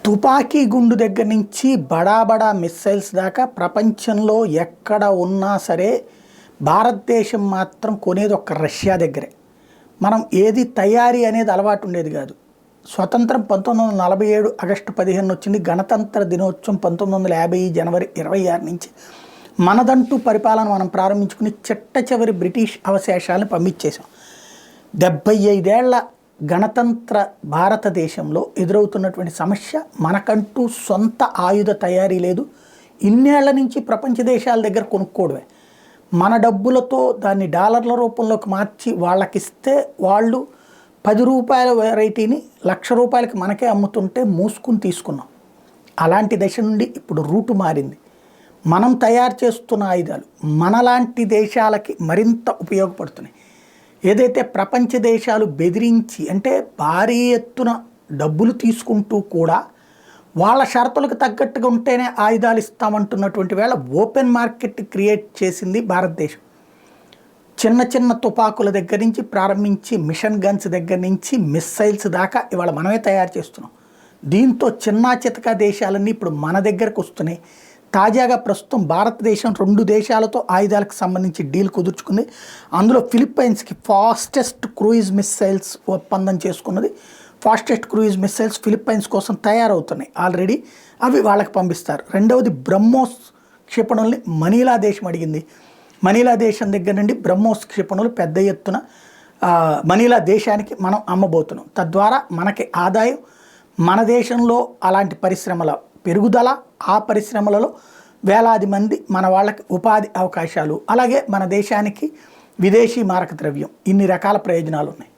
తుపాకీ గుండు దగ్గర నుంచి బడా బడా మిస్సైల్స్ దాకా ప్రపంచంలో ఎక్కడ ఉన్నా సరే భారతదేశం మాత్రం కొనేది ఒక్క రష్యా దగ్గరే. మనం ఏది తయారీ అనేది అలవాటు ఉండేది కాదు. స్వతంత్రం 1947 ఆగస్టు 15 వచ్చింది. గణతంత్ర దినోత్సవం 1950 జనవరి 26 నుంచి మనదంటూ పరిపాలన మనం ప్రారంభించుకుని చిట్ట చివరి బ్రిటిష్ అవశేషాలను పంపించేసాం. 75 ఏళ్ల గణతంత్ర భారతదేశంలో ఎదురవుతున్నటువంటి సమస్య, మనకంటూ సొంత ఆయుధ తయారీ లేదు. ఇన్నేళ్ల నుంచి ప్రపంచ దేశాల దగ్గర కొనుక్కోవడమే. మన డబ్బులతో దాన్ని డాలర్ల రూపంలోకి మార్చి వాళ్ళకిస్తే వాళ్ళు 10 రూపాయల వెరైటీని ₹1,00,000 మనకే అమ్ముతుంటే మూసుకుని తీసుకున్నాం. అలాంటి దశ నుండి ఇప్పుడు రూటు మారింది. మనం తయారు చేస్తున్న ఆయుధాలు మనలాంటి దేశాలకి మరింత ఉపయోగపడుతున్నాయి. ఏదైతే ప్రపంచ దేశాలు బెదిరించి, అంటే భారీ ఎత్తున డబ్బులు తీసుకుంటూ కూడా వాళ్ళ షరతులకు తగ్గట్టుగా ఉంటేనే ఆయుధాలు ఇస్తామంటున్నటువంటి వేళ ఓపెన్ మార్కెట్ క్రియేట్ చేసింది భారతదేశం. చిన్న చిన్న తుపాకుల దగ్గర నుంచి ప్రారంభించి మిషన్ గన్స్ దగ్గర నుంచి మిస్సైల్స్ దాకా ఇవాళ మనమే తయారు చేస్తున్నాం. దీంతో చిన్నా చితకా దేశాలన్నీ ఇప్పుడు మన దగ్గరకు వస్తున్నాయి. తాజాగా ప్రస్తుతం భారతదేశం 2 దేశాలతో ఆయుధాలకు సంబంధించి డీల్ కుదుర్చుకుంది. అందులో ఫిలిప్పైన్స్కి ఫాస్టెస్ట్ క్రూయిజ్ మిస్సైల్స్ ఒప్పందం చేసుకున్నది. ఫాస్టెస్ట్ క్రూయిజ్ మిస్సైల్స్ ఫిలిప్పైన్స్ కోసం తయారవుతున్నాయి ఆల్రెడీ. అవి వాళ్ళకి పంపిస్తారు. రెండవది బ్రహ్మోస్ క్షిపణుల్ని మనీలా దేశం అడిగింది. మనీలా దేశం దగ్గర నుండి బ్రహ్మోస్ క్షిపణులు పెద్ద ఎత్తున మనీలా దేశానికి మనం అమ్మబోతున్నాం. తద్వారా మనకి ఆదాయం, మన దేశంలో అలాంటి పరిశ్రమల పెరుగుదల, ఆ పరిశ్రమలలో వేలాది మంది మన వాళ్ళకి ఉపాధి అవకాశాలు, అలాగే మన దేశానికి విదేశీ మారక ద్రవ్యం, ఇన్ని రకాల ప్రయోజనాలు ఉన్నాయి.